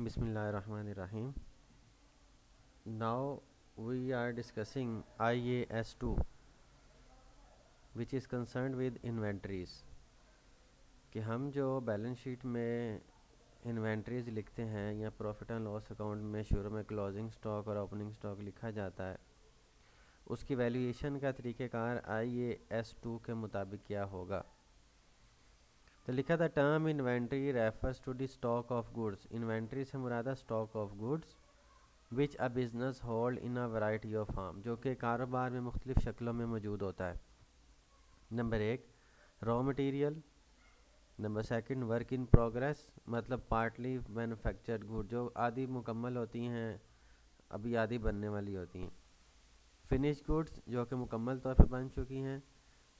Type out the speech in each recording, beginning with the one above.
Bismillahirrahmanirrahim. Now we are discussing IAS 2, which is concerned with inventories. कि हम जो balance sheet में inventories लिखते हैं या प्रॉफिट एंड लॉस अकाउंट में शुरू में क्लोजिंग स्टॉक और ओपनिंग स्टॉक लिखा जाता है, उसकी वैल्यूएशन का तरीक़ेकार IAS 2 के मुताबिक क्या होगा। तो लिखा था term inventory refers to the stock of goods. Inventory से मुराद stock of goods which a business hold in a variety of form, जो कि कारोबार में मुख्तलिफ शक्लों में मौजूद होता है। Number 1 raw material, number 2 work in progress, मतलब पार्टली मैन्युफैक्चर्ड गुड जो आधी मुकम्मल होती हैं, अभी आधी बनने वाली होती हैं। फिनिश गुड्स जो कि मुकम्मल तौर पर बन चुकी हैं।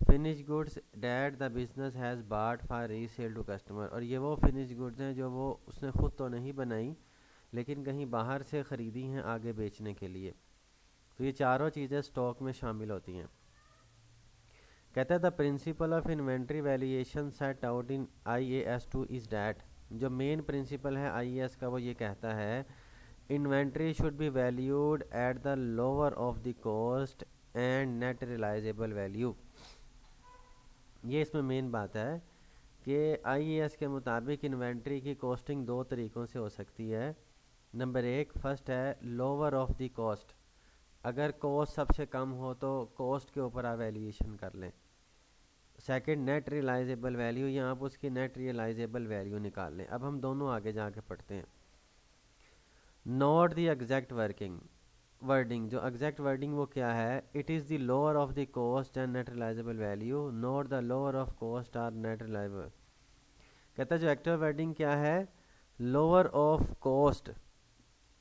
Finish goods that the business has बाट फॉर रीसेल टू कस्टमर, और ये वो फिनिश गुड्स हैं जो वो उसने ख़ुद तो नहीं बनाई लेकिन कहीं बाहर से ख़रीदी हैं आगे बेचने के लिए। तो ये चारों चीज़ें स्टॉक में शामिल होती हैं। कहता है the principle of inventory valuation set out in IAS 2 is that, जो मेन प्रिंसिपल है IAS का वो ये कहता है inventory should be valued at the lower of the cost and net realisable value. ये इसमें मेन बात है कि IAS के मुताबिक इन्वेंट्री की कॉस्टिंग दो तरीक़ों से हो सकती है। नंबर 1 फर्स्ट है लोअर ऑफ द कॉस्ट, अगर कॉस्ट सबसे कम हो तो कॉस्ट के ऊपर आप वैल्यूएशन कर लें। सेकंड नेट रियलाइजेबल वैल्यू, या आप उसकी नेट रियलाइजेबल वैल्यू निकाल लें। अब हम दोनों आगे जाके पढ़ते हैं। नोट द एग्जैक्ट वर्डिंग, जो एग्जैक्ट वर्डिंग वो क्या है, it is the lower of the cost and net realisable value, note the lower of cost or net realisable. कहता है जो एक्चुअल वर्डिंग क्या है, lower of cost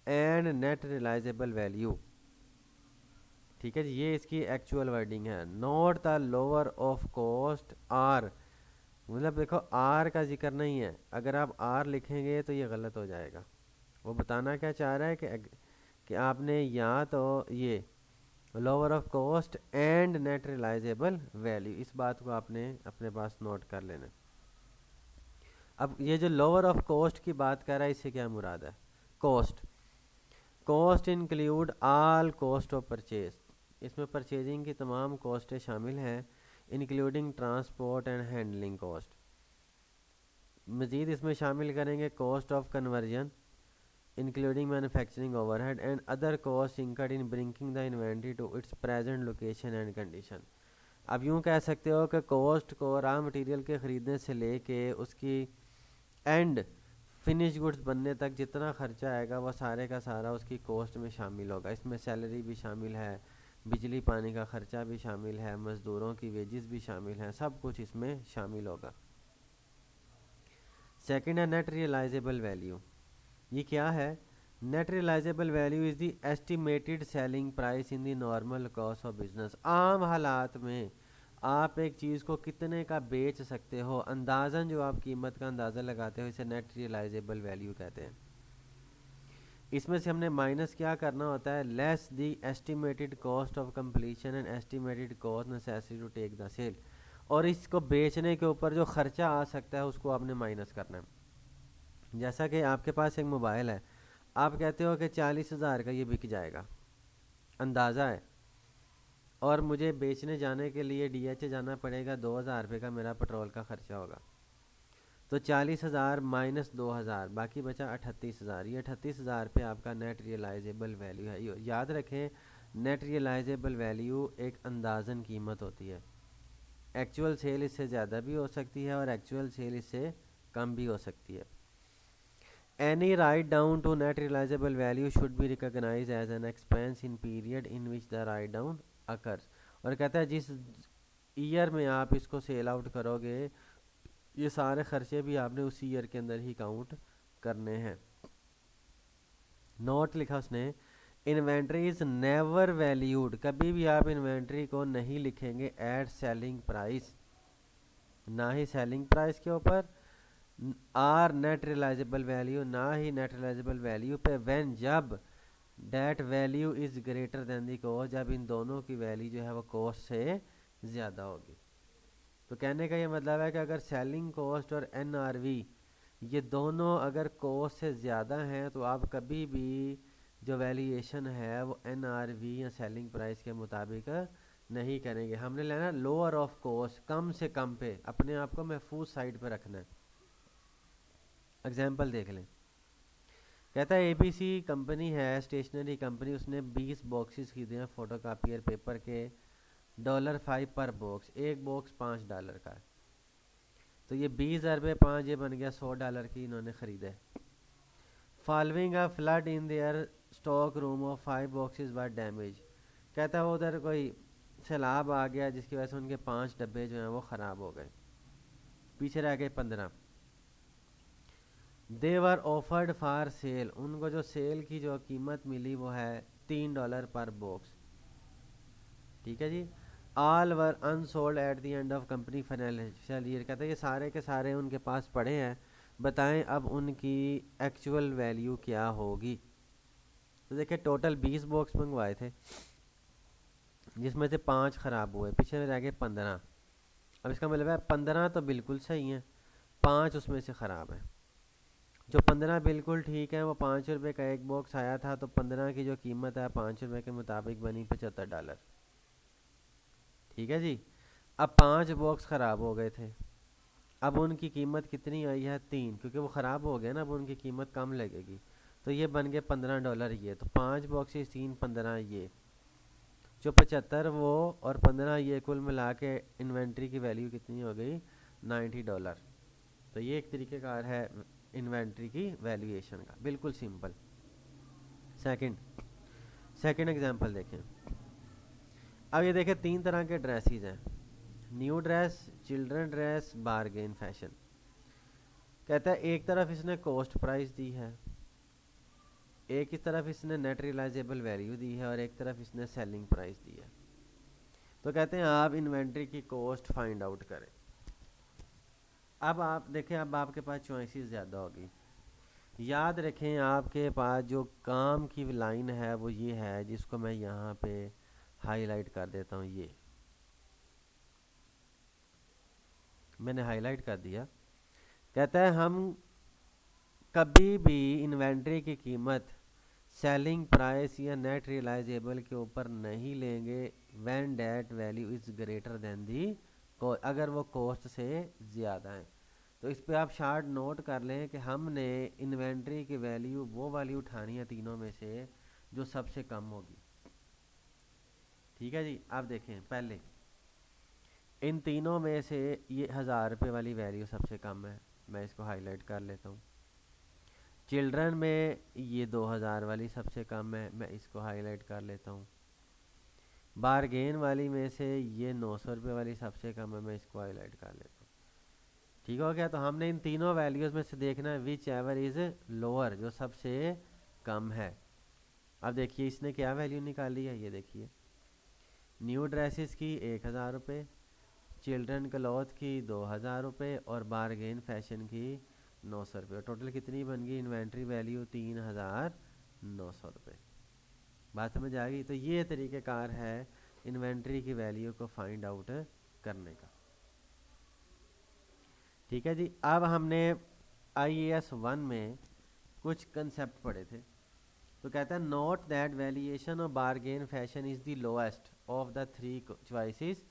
and net realisable value. ठीक है जी, ये इसकी एक्चुअल वर्डिंग है। Note the lower of cost or, मतलब देखो आर का जिक्र नहीं है, अगर आप आर लिखेंगे तो ये गलत हो जाएगा। वो बताना क्या चाह रहा है कि आपने या तो ये lower of cost and net realisable value, इस बात को आपने अपने पास नोट कर लेना। अब ये जो लोअर ऑफ कॉस्ट की बात कर रहा है, इससे क्या मुराद है। Cost include all cost of purchase, इसमें परचेजिंग की तमाम कॉस्टें शामिल हैं, including transport and handling cost. मज़ीद इसमें शामिल करेंगे cost of conversion including manufacturing overhead and other cost incurred in bringing the inventory to its present location and condition. अब यूँ कह सकते हो कि कॉस्ट को रॉ मटेरियल के ख़रीदने से लेके उसकी एंड फिनिश गुड्स बनने तक जितना खर्चा आएगा वो सारे का सारा उसकी कॉस्ट में शामिल होगा। इसमें सैलरी भी शामिल है, बिजली पानी का खर्चा भी शामिल है, मज़दूरों की वेजेस भी शामिल हैं, सब कुछ इसमें शामिल होगा। सेकंड है नेट रियलाइजेबल वैल्यू। ये क्या है, net realisable value is the estimated selling price in the normal cost of business. आम हालात में आप एक चीज़ को कितने का बेच सकते हो, अंदाज़न जो आप कीमत का अंदाज़ा लगाते हो, इसे नेट रियलाइजेबल वैल्यू कहते हैं। इसमें से हमने माइनस क्या करना होता है, less the estimated cost of completion and estimated cost necessary to take the sale, और इसको बेचने के ऊपर जो खर्चा आ सकता है उसको आपने माइनस करना है। जैसा कि आपके पास एक मोबाइल है, आप कहते हो कि 40,000 का ये बिक जाएगा, अंदाज़ा है, और मुझे बेचने जाने के लिए DH जाना पड़ेगा, 2,000 रुपये का मेरा पेट्रोल का खर्चा होगा। तो 40,000 माइनस 2,000 बाकी बचा 38,000। ये 38,000 रुपये आपका नेट रियलाइजेबल वैल्यू है। याद रखें नेट रियलाइजेबल वैल्यू एक अंदाज़न कीमत होती है। एक्चुअल सेल इससे ज़्यादा भी हो सकती है और एक्चुअल सेल इससे कम भी हो सकती है। Any write down to net realisable value should be recognise as an expense in period in which the write down occurs. और कहता है जिस ईयर में आप इसको सेल आउट करोगे ये सारे खर्चे भी आपने उसी ईयर के अंदर ही काउंट करने हैं। नोट लिखा उसने, इन्वेंट्री इज नेवर वैल्यूड, कभी भी आप इन्वेंट्री को नहीं लिखेंगे एट सेलिंग प्राइस, ना ही सेलिंग प्राइस के ऊपर, आर नेट रियलाइजेबल वैल्यू, ना ही नेट रियलाइजेबल वैल्यू पे, व्हेन जब that value is greater than the cost, जब इन दोनों की वैल्यू जो है वो कॉस्ट से ज़्यादा होगी। तो कहने का ये मतलब है कि अगर सेलिंग कॉस्ट और NRV ये दोनों अगर कॉस्ट से ज़्यादा हैं तो आप कभी भी जो वैल्यूएशन है वो NRV या सेलिंग प्राइस के मुताबिक नहीं करेंगे। हमने लेना लोअर ऑफ कॉस्ट, कम से कम पे, अपने आप को महफूज साइड पे रखना है। एग्जाम्पल देख लें। कहता है ABC कंपनी है, स्टेशनरी कंपनी, उसने 20 बॉक्सेस खरीदे हैं फोटोकॉपियर पेपर के, $5 पर बॉक्स, एक बॉक्स $5 का है। तो ये 20,000 रुपये 5, ये बन गया $100 की इन्होंने ख़रीदे। Following a flood in their stock room of 5 boxes were damage. कहता है उधर कोई सैलाब आ गया जिसकी वजह से उनके 5 डब्बे जो हैं वो ख़राब हो गए, पीछे रह गए 15। दे वर ऑफर्ड फॉर सेल, उनको जो सेल की जो कीमत मिली वो है $3 पर बॉक्स। ठीक है जी। All were unsold at the end of company financial year. कहते हैं ये सारे के सारे उनके पास पड़े हैं, बताएं अब उनकी एक्चुअल वैल्यू क्या होगी। तो देखिए टोटल 20 बॉक्स मंगवाए थे जिसमें से 5 ख़राब हुए, पीछे में रह गए 15। अब इसका मतलब है 15 तो बिल्कुल सही है, 5 उसमें से ख़राब है। जो 15 बिल्कुल ठीक है वो $5 का एक बॉक्स आया था, तो 15 की जो कीमत है $5 के मुताबिक बनी $75। ठीक है जी। अब 5 बॉक्स ख़राब हो गए थे, अब उनकी कीमत कितनी आई है 3, क्योंकि वो ख़राब हो गए ना, अब उनकी कीमत कम लगेगी, तो ये बन गए $15 ये। तो 5 बॉक्सेस 3, 15 ये, जो 75 वो और 15 ये, कुल मिला के इन्वेंट्री की वैल्यू कितनी हो गई $90। तो ये एक तरीक़ेकार है इन्वेंट्री की वैल्यूएशन का, बिल्कुल सिंपल। सेकंड एग्जांपल देखें। अब ये देखें 3 तरह के ड्रेसेस हैं, new dress, children dress, bargain fashion. कहता है एक तरफ इसने कॉस्ट प्राइस दी है, एक ही तरफ इसने नेट रियलाइजेबल वैल्यू दी है, और एक तरफ इसने सेलिंग प्राइस दी है। तो कहते हैं आप इन्वेंट्री की कॉस्ट फाइंड आउट करें। अब आप देखें, अब आपके पास चॉइसेस ज़्यादा होगी। याद रखें आपके पास जो काम की लाइन है वो ये है, जिसको मैं यहाँ पे हाईलाइट कर देता हूँ, ये मैंने हाईलाइट कर दिया। कहता है हम कभी भी इन्वेंट्री की कीमत सेलिंग प्राइस या नेट रियलाइजेबल के ऊपर नहीं लेंगे when that value is greater than the, अगर वो कॉस्ट से ज़्यादा है। तो इस पे आप शार्ट नोट कर लें कि हमने इन्वेंट्री की वैल्यू वो वाली उठानी है तीनों में से जो सबसे कम होगी। ठीक है जी। आप देखें पहले इन तीनों में से ये 1000 रुपये वाली वैल्यू सबसे कम है, मैं इसको हाईलाइट कर लेता हूँ। चिल्ड्रन में ये 2000 वाली सबसे कम है, मैं इसको हाईलाइट कर लेता हूँ। बारगेन वाली में से ये 900 रुपये वाली सबसे कम है, मैं इसको हाईलाइट कर लेता हूँ। ठीक हो गया। तो हमने इन तीनों वैल्यूज़ में से देखना है विच एवर इज़ लोअर, जो सबसे कम है। अब देखिए इसने क्या वैल्यू निकाली है, ये देखिए न्यू ड्रेसेस की 1000 रुपये, चिल्ड्रन क्लॉथ की 2000 रुपये, और बारगेन फैशन की 900 रुपये। टोटल कितनी बन गई इन्वेंट्री वैल्यू 3900 रुपये। बात समझ आ गई। तो ये तरीक़ेकार है इन्वेंट्री की वैल्यू को फाइंड आउट करने का। ठीक है जी। अब हमने IAS 1 में कुछ कंसेप्ट पढ़े थे। तो कहता है note that valuation of bargain fashion is the lowest of the 3 choices,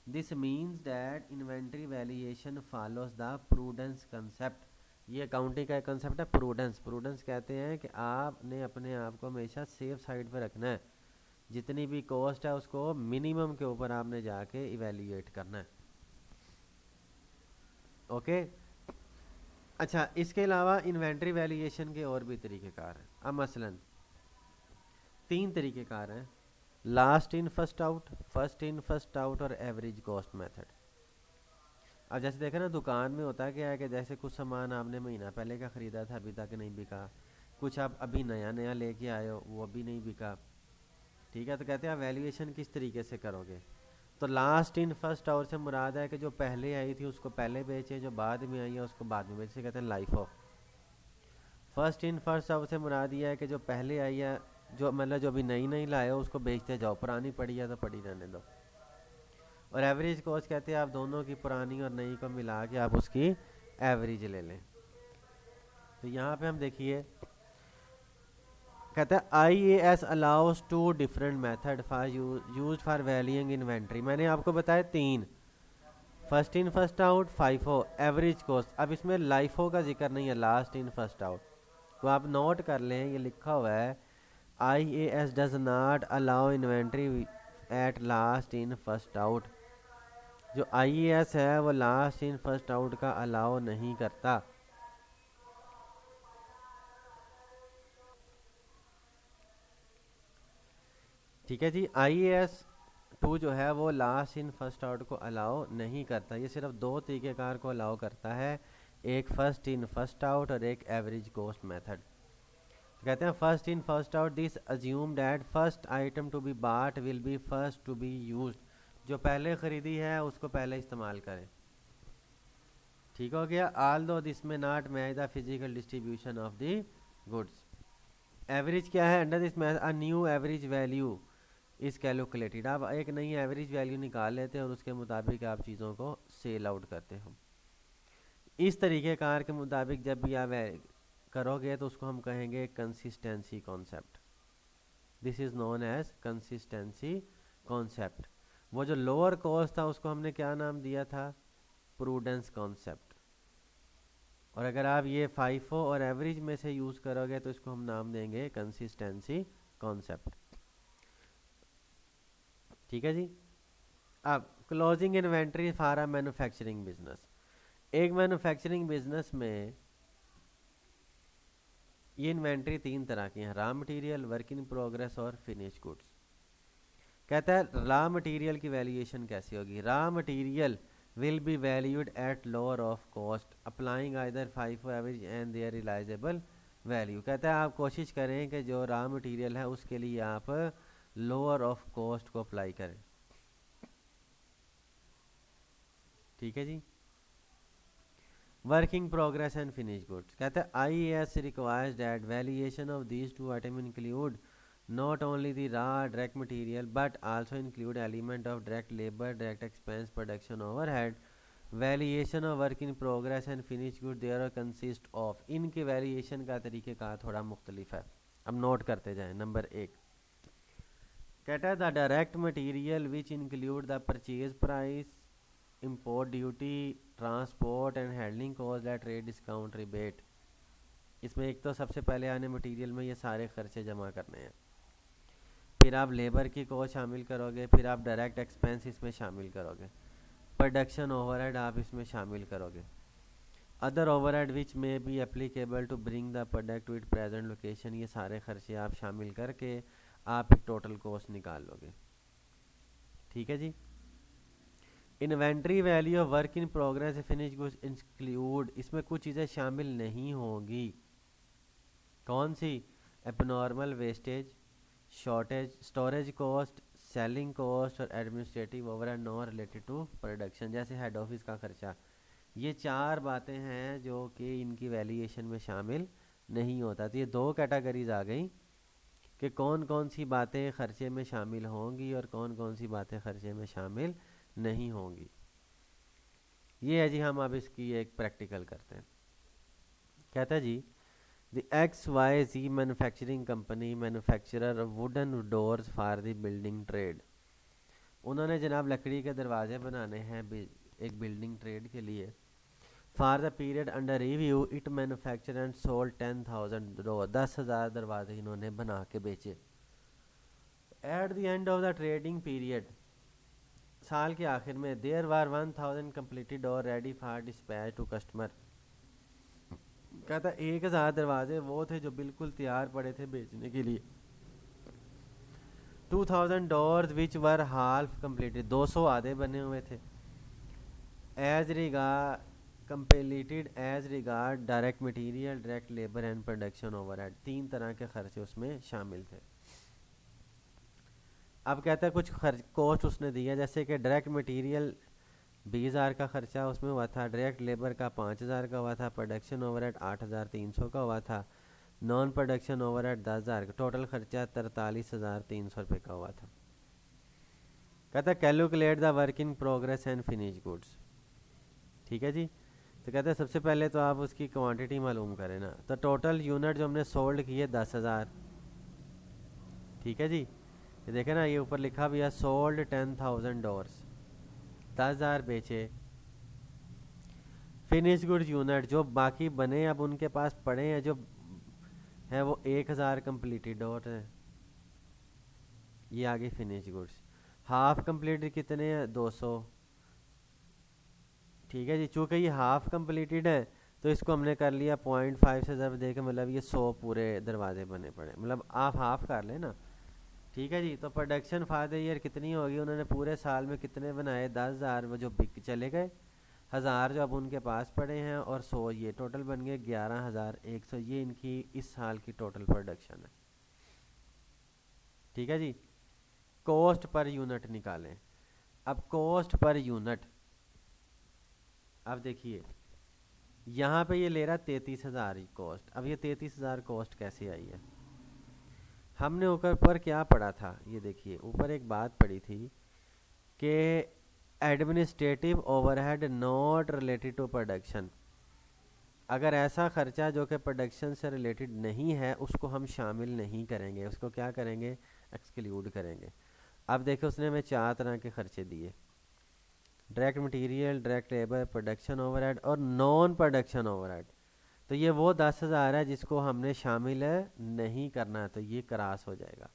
this means that inventory valuation follows the prudence concept. ये अकाउंटिंग का एक कंसेप्ट है प्रूडेंस। प्रूडेंस कहते हैं कि आपने अपने आप को हमेशा सेफ साइड पर रखना है, जितनी भी कॉस्ट है उसको मिनिमम के ऊपर आपने जाके इवेल्यूएट करना है। ओके। अच्छा, इसके अलावा इन्वेंट्री वैल्यूएशन के और भी तरीक़ेकार हैं। अब मसलन 3 तरीक़ेकार हैं, last in first out, first in first out, और एवरेज कॉस्ट मेथड। अब जैसे देखें ना, दुकान में होता है क्या है कि जैसे कुछ सामान आपने महीना पहले का ख़रीदा था, अभी तक नहीं बिका, कुछ आप अभी नया नया लेके आए हो, वो अभी नहीं बिका। ठीक है। तो कहते हैं आप वैल्यूएशन किस तरीके से करोगे। तो लास्ट इन फर्स्ट आउट से मुराद है कि जो पहले आई थी उसको पहले बेचे, जो बाद में आई है उसको बाद में बेचे, कहते हैं life of. First in first out से मुराद ये है कि जो पहले आई है, जो मतलब जो अभी नई नई लाए हो उसको बेचते जाओ, पुरानी पड़ी है तो पड़ी रहने दो। और एवरेज कॉस्ट कहते हैं आप दोनों की, पुरानी और नई को मिला के आप उसकी एवरेज ले लें। तो यहाँ पे हम देखिए कहता है IAS allows two different method for use for valuing inventory. मैंने आपको बताया तीन, first in first out, FIFO, average cost. अब इसमें लाइफो का जिक्र नहीं है, लास्ट इन फर्स्ट आउट। तो आप नोट कर लें, ये लिखा हुआ है IAS does not allow inventory at last in first out. जो IAS है वो लास्ट इन फर्स्ट आउट का अलाउ नहीं करता। ठीक है जी, IAS 2 जो है वो लास्ट इन फर्स्ट आउट को अलाउ नहीं करता। ये सिर्फ दो तरीक़ेकार को अलाउ करता है, एक फर्स्ट इन फर्स्ट आउट और एक एवरेज कॉस्ट मेथड। कहते हैं first in first out, this assume that first item to be bought will be first to be used. जो पहले खरीदी है उसको पहले इस्तेमाल करें। ठीक हो गया। ऑल दो दिस में not match the physical distribution of the goods. Average क्या है? Under this match a new average value इस कैलकुलेटेड। आप एक नई एवरेज वैल्यू निकाल लेते हैं और उसके मुताबिक आप चीज़ों को सेल आउट करते हो। इस तरीके कार के मुताबिक जब भी आप करोगे तो उसको हम कहेंगे consistency concept. This is known as consistency concept. वो जो लोअर कॉस्ट था उसको हमने क्या नाम दिया था? Prudence concept. और अगर आप ये फाइफो और एवरेज में से यूज़ करोगे तो इसको हम नाम देंगे कंसिस्टेंसी कॉन्सेप्ट। ठीक है जी। अब closing inventory for a manufacturing business. एक मैन्युफैक्चरिंग बिजनेस में ये इन्वेंट्री तीन तरह की है, raw material, work in progress और फिनिश गुड्स। कहता है रॉ मटेरियल की वैल्यूएशन कैसी होगी? Raw material will be valued at lower of cost applying either FIFO average and their realisable value. कहता है आप कोशिश करें कि जो रॉ मटेरियल है उसके लिए आप लोअर ऑफ कॉस्ट को अप्लाई करें। ठीक है जी। Working progress and finish goods. कहते हैं IAS requires that valuation of these two item include not only the raw direct material but also include element of direct labor, direct expense, production overhead, valuation of work in progress and finished good there consist of। इनके valuation का तरीक़ेकार थोड़ा मुख्तलिफ है, अब note करते जाएं। Number एक कहता है the direct material which include the purchase price, import duty, transport and handling cost at trade discount rebate. इसमें एक तो सबसे पहले आने मटीरियल में ये सारे खर्चे जमा करने हैं, फिर आप लेबर की कॉस्ट शामिल करोगे, फिर आप डायरेक्ट एक्सपेंस इसमें शामिल करोगे, प्रोडक्शन ओवरहेड आप इसमें शामिल करोगे, other overhead which may be applicable to bring the product to it present location. ये सारे खर्चे आप शामिल करके आप एक टोटल कॉस्ट निकाल लोगे। ठीक है जी। Inventory value of work in progress finish goods include, इसमें कुछ चीज़ें शामिल नहीं होंगी। कौन सी? Abnormal wastage, shortage, storage cost, selling cost और administrative overhead not related to production, जैसे हेड ऑफिस का खर्चा। ये चार बातें हैं जो कि इनकी वैल्यूएशन में शामिल नहीं होता। तो ये दो कैटेगरीज आ गई कि कौन कौन सी बातें खर्चे में शामिल होंगी और कौन कौन सी बातें खर्चे में शामिल नहीं होंगी। ये है जी, हम अब इसकी एक प्रैक्टिकल करते हैं। कहता है जी the XYZ manufacturing company manufacturer wooden doors for the building trade. उन्होंने जनाब लकड़ी के दरवाजे बनाने हैं एक बिल्डिंग ट्रेड के लिए। For the period under review it manufacture and sold 10,000 door, 10,000 दरवाजे इन्होंने बना के बेचे। At the end of the trading period, साल के आखिर में, देयर वर 1,000 कंप्लीटेड और ready for dispatch to customer. कहता 1,000 दरवाजे वो थे जो बिल्कुल तैयार पड़े थे बेचने के लिए। 2,000 doors which were half completed, 200 आधे बने हुए थे। As regard completed as regard direct material, direct labour and production overhead, तीन तरह के खर्चे उसमें शामिल थे। अब कहता है कुछ खर्च कॉस्ट उसने दिया, जैसे कि डायरेक्ट मटेरियल 20,000 का खर्चा उसमें हुआ था, डायरेक्ट लेबर का 5,000 का हुआ था, प्रोडक्शन ओवरहेड 8,300 का हुआ था, नॉन प्रोडक्शन ओवरहेड 10,000 का, टोटल खर्चा 43,300 रुपये का हुआ था। कहता है calculate the work in progress and finish goods. ठीक है जी। तो कहते हैं सबसे पहले तो आप उसकी क्वांटिटी मालूम करें ना। तो टोटल यूनिट जो हमने सोल्ड की है 10,000, ठीक है जी। ये देखें ना, ये ऊपर लिखा भी है सोल्ड $10,000, 10,000 बेचे। फिनिश गुड्स यूनिट जो बाकी बने अब उनके पास पड़े हैं जो है वो 1,000 कम्प्लीटेड और है। ये आगे फिनिश गुड्स। हाफ कम्प्लीटेड कितने हैं? 200, ठीक है जी। चूँकि ये हाफ कम्प्लीटेड है तो इसको हमने कर लिया 0.5 से ज़रूर दे के, मतलब ये 100 पूरे दरवाजे बने पड़े, मतलब आप हाफ कर लें ना, ठीक है जी। तो प्रोडक्शन फॉर द ईयर कितनी होगी? उन्होंने पूरे साल में कितने बनाए? 10,000 वो जो बिक चले गए, 1,000 जो अब उनके पास पड़े हैं, और 100 ये टोटल बन गए 11,100। ये इनकी इस साल की टोटल प्रोडक्शन है, ठीक है जी। कॉस्ट पर यूनिट निकालें। अब कॉस्ट पर यूनिट, अब देखिए यहाँ पे ये ले रहा 33,000 कॉस्ट। अब ये 33,000 कॉस्ट कैसे आई है? हमने ऊपर पर क्या पढ़ा था? ये देखिए ऊपर एक बात पढ़ी थी कि administrative overhead not related to production. अगर ऐसा खर्चा जो कि प्रोडक्शन से रिलेटेड नहीं है उसको हम शामिल नहीं करेंगे, उसको क्या करेंगे? एक्सक्लूड करेंगे। अब देखो उसने हमें 4 तरह के खर्चे दिए, direct material, direct labour, production overhead और नॉन प्रोडक्शन ओवरहेड। तो ये वो 10,000 है जिसको हमने शामिल नहीं करना, तो ये क्रॉस हो जाएगा,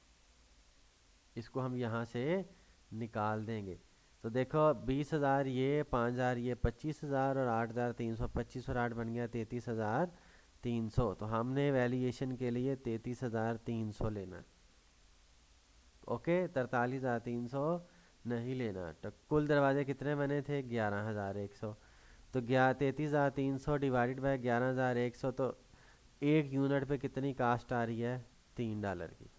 इसको हम यहाँ से निकाल देंगे। तो देखो 20,000 ये, 5,000 ये, 25,000 और 8,300, 25 और 8 बन गया 33,300। तो हमने वैल्यूएशन के लिए 33,300 लेना, ओके। 43,300 नहीं लेना। तो कुल दरवाजे कितने बने थे? 11,100। तो 33,300 डिवाइडेड बाय 11,100, तो एक यूनिट पे कितनी कास्ट आ रही है? $3 की,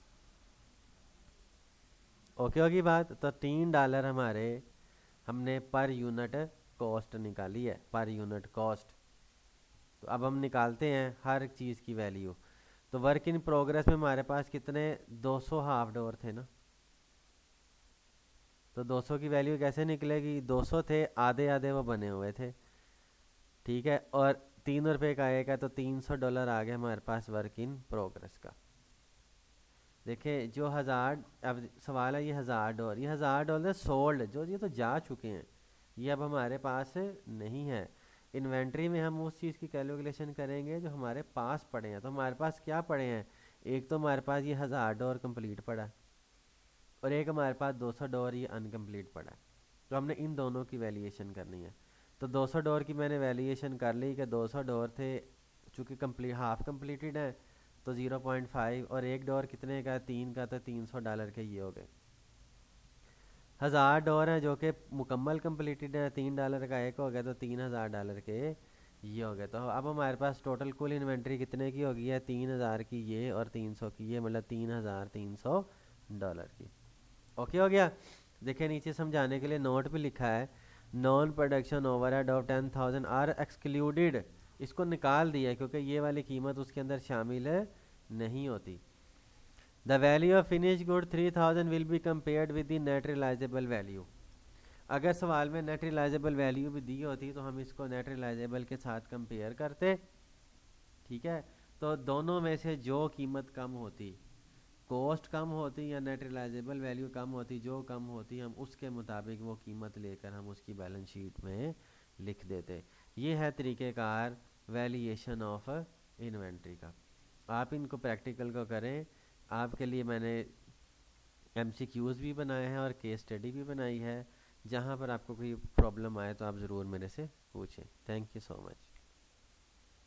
ओके होगी बात। तो $3 हमारे हमने पर यूनिट कॉस्ट निकाली है, पर यूनिट कॉस्ट। तो अब हम निकालते हैं हर चीज़ की वैल्यू। तो वर्क इन प्रोग्रेस में हमारे पास कितने? 200 हाफ डोर थे ना। तो 200 की वैल्यू कैसे निकलेगी? 200 थे, आधे आधे वो बने हुए थे, ठीक है। और $3 का आएगा तो $300 आ गया हमारे पास वर्क इन प्रोग्रेस का। देखें जो 1,000, अब सवाल है ये $1,000, ये $1,000 सोल्ड जो ये तो जा चुके हैं, ये अब हमारे पास नहीं है। इन्वेंट्री में हम उस चीज़ की कैलकुलेशन करेंगे जो हमारे पास पड़े हैं। तो हमारे पास क्या पड़े हैं? एक तो हमारे पास ये $1,000 कंप्लीट पड़ा है, और एक हमारे पास $200 ये अनकम्प्लीट पड़ा है। तो हमने इन दोनों की वैल्यूएशन करनी है। तो $200 की मैंने वैल्यूएशन कर ली कि $200 थे, चूँकि कम्प्लीट हाफ कम्प्लीटेड है तो 0.5, और एक डॉलर कितने का? 3 का, तो $300 के ये हो गए। 1,000 है जो कि मुकम्मल कम्प्लीटेड है, $3 का एक हो गया, तो $3,000 के ये हो गए। तो अब हमारे पास टोटल कुल इन्वेंट्री कितने की होगी है? 3,000 की ये और 300 की ये, मतलब $3,300 की, ओके हो गया। देखिए नीचे समझाने के लिए नोट भी लिखा है, non production overhead of 10,000 are excluded. इसको निकाल दिया क्योंकि ये वाली कीमत उसके अंदर शामिल नहीं होती। The value of finish good 3,000 will be compared with the net realisable value. अगर सवाल में नेट रियलाइजेबल वैल्यू भी दी होती तो हम इसको नेट रियलाइजेबल के साथ कंपेयर करते, ठीक है। तो दोनों में से जो कीमत कम होती, कॉस्ट कम होती या नेट रियलाइजेबल वैल्यू कम होती, जो कम होती हम उसके मुताबिक वो कीमत लेकर हम उसकी बैलेंस शीट में लिख देते। ये है तरीक़ेकार वैल्यूएशन ऑफ इन्वेंट्री का। आप इनको प्रैक्टिकल को करें। आपके लिए मैंने MCQs भी बनाए हैं और केस स्टडी भी बनाई है। जहाँ पर आपको कोई प्रॉब्लम आए तो आप ज़रूर मेरे से पूछें। Thank you so much.